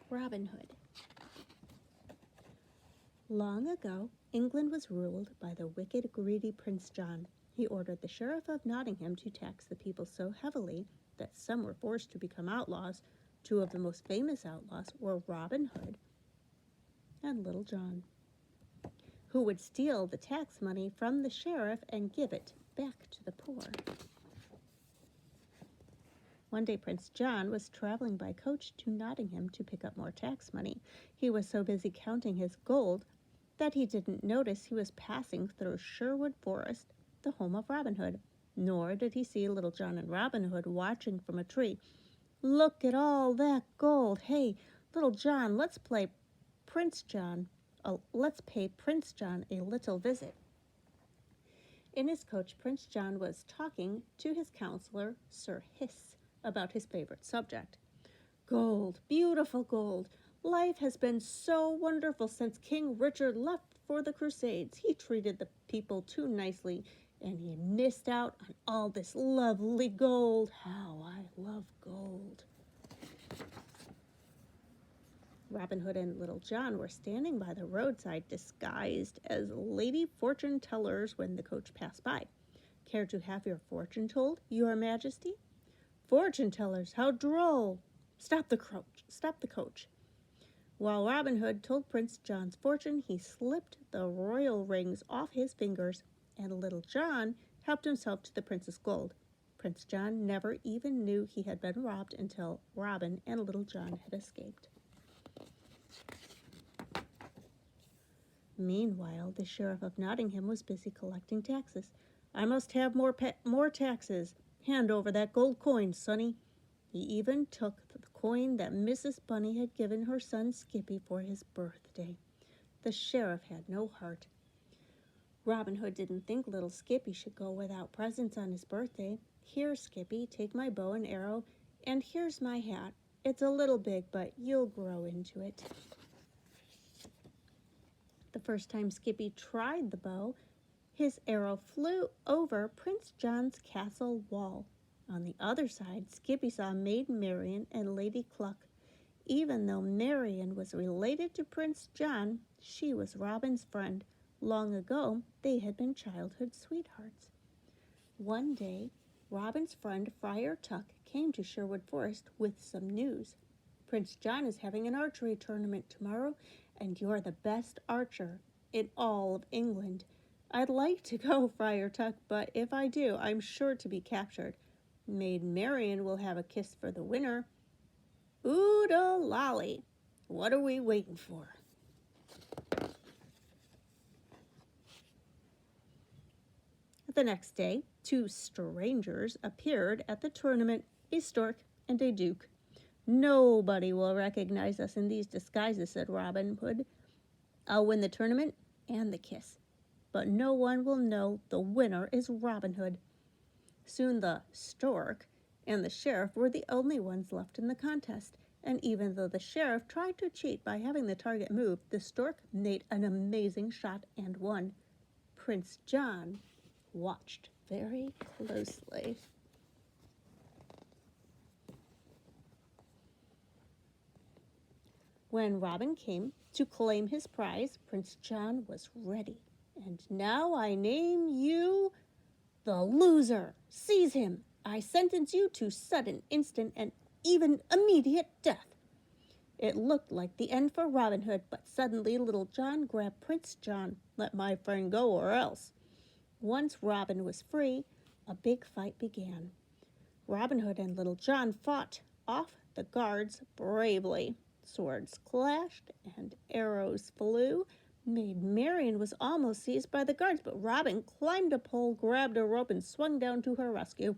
Robin Hood. Long ago, England was ruled by the wicked, greedy Prince John. He ordered the Sheriff of Nottingham to tax the people so heavily that some were forced to become outlaws. Two of the most famous outlaws were Robin Hood and Little John, who would steal the tax money from the sheriff and give it back to the poor. One day, Prince John was traveling by coach to Nottingham to pick up more tax money. He was so busy counting his gold that he didn't notice he was passing through Sherwood Forest, the home of Robin Hood. Nor did he see Little John and Robin Hood watching from a tree. "Look at all that gold. Hey, Little John, let's pay Prince John a little visit." In his coach, Prince John was talking to his counselor, Sir Hiss, about his favorite subject. "Gold, beautiful gold. Life has been so wonderful since King Richard left for the Crusades. He treated the people too nicely, and he missed out on all this lovely gold. How I love gold." Robin Hood and Little John were standing by the roadside disguised as lady fortune tellers when the coach passed by. "Care to have your fortune told, your majesty?" "Fortune tellers, how droll!" Stop the coach. While Robin Hood told Prince John's fortune, he slipped the royal rings off his fingers, and Little John helped himself to the prince's gold. Prince John never even knew he had been robbed until Robin and Little John had escaped. Meanwhile, the Sheriff of Nottingham was busy collecting taxes. "I must have more taxes. Hand over that gold coin, sonny." He even took the coin that Mrs. Bunny had given her son Skippy for his birthday. The sheriff had no heart. Robin Hood didn't think little Skippy should go without presents on his birthday. "Here, Skippy, take my bow and arrow, and here's my hat. It's a little big, but you'll grow into it." The first time Skippy tried the bow, his arrow flew over Prince John's castle wall. On the other side, Skippy saw Maid Marian and Lady Cluck. Even though Marian was related to Prince John, she was Robin's friend. Long ago, they had been childhood sweethearts. One day, Robin's friend Friar Tuck came to Sherwood Forest with some news. "Prince John is having an archery tournament tomorrow, and you're the best archer in all of England." "I'd like to go, Friar Tuck, but if I do, I'm sure to be captured. Maid Marian will have a kiss for the winner." "Oodalolly! What are we waiting for?" The next day, two strangers appeared at the tournament, a stork and a duke. "Nobody will recognize us in these disguises," said Robin Hood. "I'll win the tournament and the kiss, but no one will know the winner is Robin Hood." Soon the stork and the sheriff were the only ones left in the contest, and even though the sheriff tried to cheat by having the target move, the stork made an amazing shot and won. Prince John watched very closely. When Robin came to claim his prize, Prince John was ready. "And now I name you the loser. Seize him. I sentence you to sudden, instant, and even immediate death." It looked like the end for Robin Hood, but suddenly Little John grabbed Prince John. "Let my friend go or else." Once Robin was free, a big fight began. Robin Hood and Little John fought off the guards bravely. Swords clashed and arrows flew. Maid Marian was almost seized by the guards, but Robin climbed a pole, grabbed a rope, and swung down to her rescue.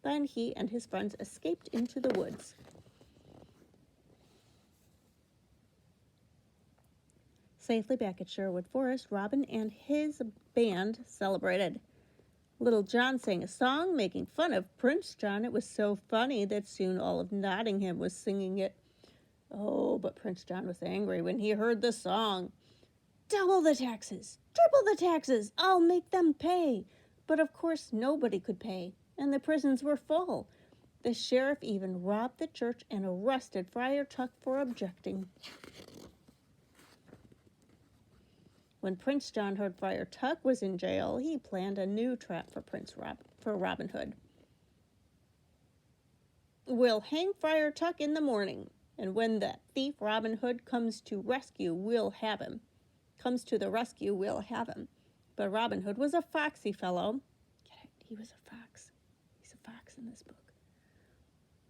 Then he and his friends escaped into the woods. Safely back at Sherwood Forest, Robin and his band celebrated. Little John sang a song making fun of Prince John. It was so funny that soon all of Nottingham was singing it. Oh, but Prince John was angry when he heard the song. "Double the taxes, triple the taxes, I'll make them pay." But of course nobody could pay, and the prisons were full. The sheriff even robbed the church and arrested Friar Tuck for objecting. When Prince John heard Friar Tuck was in jail, he planned a new trap for Robin Hood. "We'll hang Friar Tuck in the morning, and when that thief Robin Hood comes to the rescue, we'll have him. But Robin Hood was a foxy fellow. Get it? He was a fox. He's a fox in this book.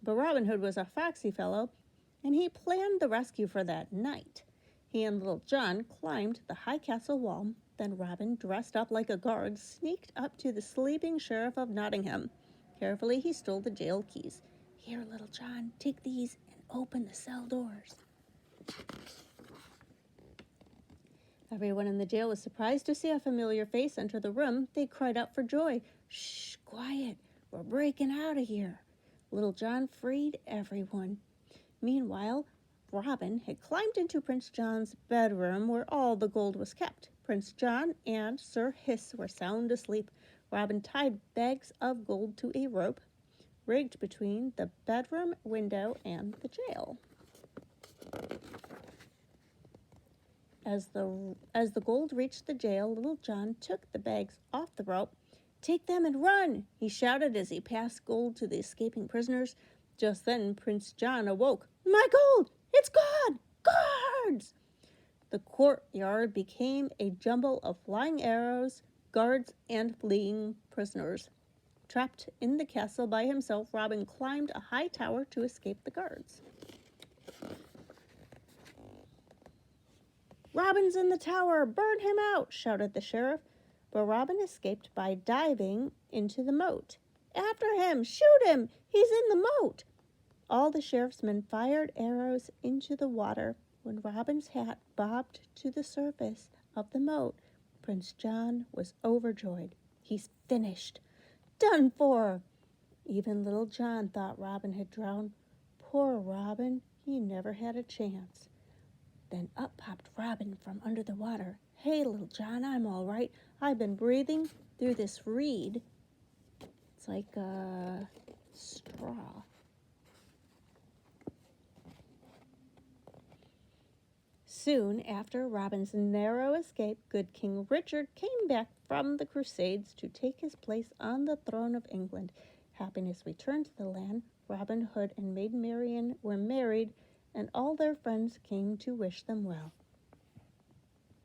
But Robin Hood was a foxy fellow, and he planned the rescue for that night. He and Little John climbed the high castle wall. Then Robin, dressed up like a guard, sneaked up to the sleeping sheriff of Nottingham. Carefully, he stole the jail keys. Here, Little John, take these and open the cell doors." Everyone in the jail was surprised to see a familiar face enter the room. They cried out for joy. "Shh, quiet, we're breaking out of here." Little John freed everyone. Meanwhile, Robin had climbed into Prince John's bedroom where all the gold was kept. Prince John and Sir Hiss were sound asleep. Robin tied bags of gold to a rope rigged between the bedroom window and the jail. As the gold reached the jail, Little John took the bags off the rope. "Take them and run," he shouted as he passed gold to the escaping prisoners. Just then, Prince John awoke. "My gold! It's gone! Guards!" The courtyard became a jumble of flying arrows, guards, and fleeing prisoners. Trapped in the castle by himself, Robin climbed a high tower to escape the guards. "Robin's in the tower! Burn him out!" shouted the sheriff. But Robin escaped by diving into the moat. "After him! Shoot him! He's in the moat!" All the sheriff's men fired arrows into the water. When Robin's hat bobbed to the surface of the moat, Prince John was overjoyed. "He's finished! Done for!" Even Little John thought Robin had drowned. Poor Robin, he never had a chance. Then up popped Robin from under the water. "Hey, Little John, I'm all right. I've been breathing through this reed." It's like a straw. Soon after Robin's narrow escape, good King Richard came back from the Crusades to take his place on the throne of England. Happiness returned to the land. Robin Hood and Maid Marian were married, and all their friends came to wish them well.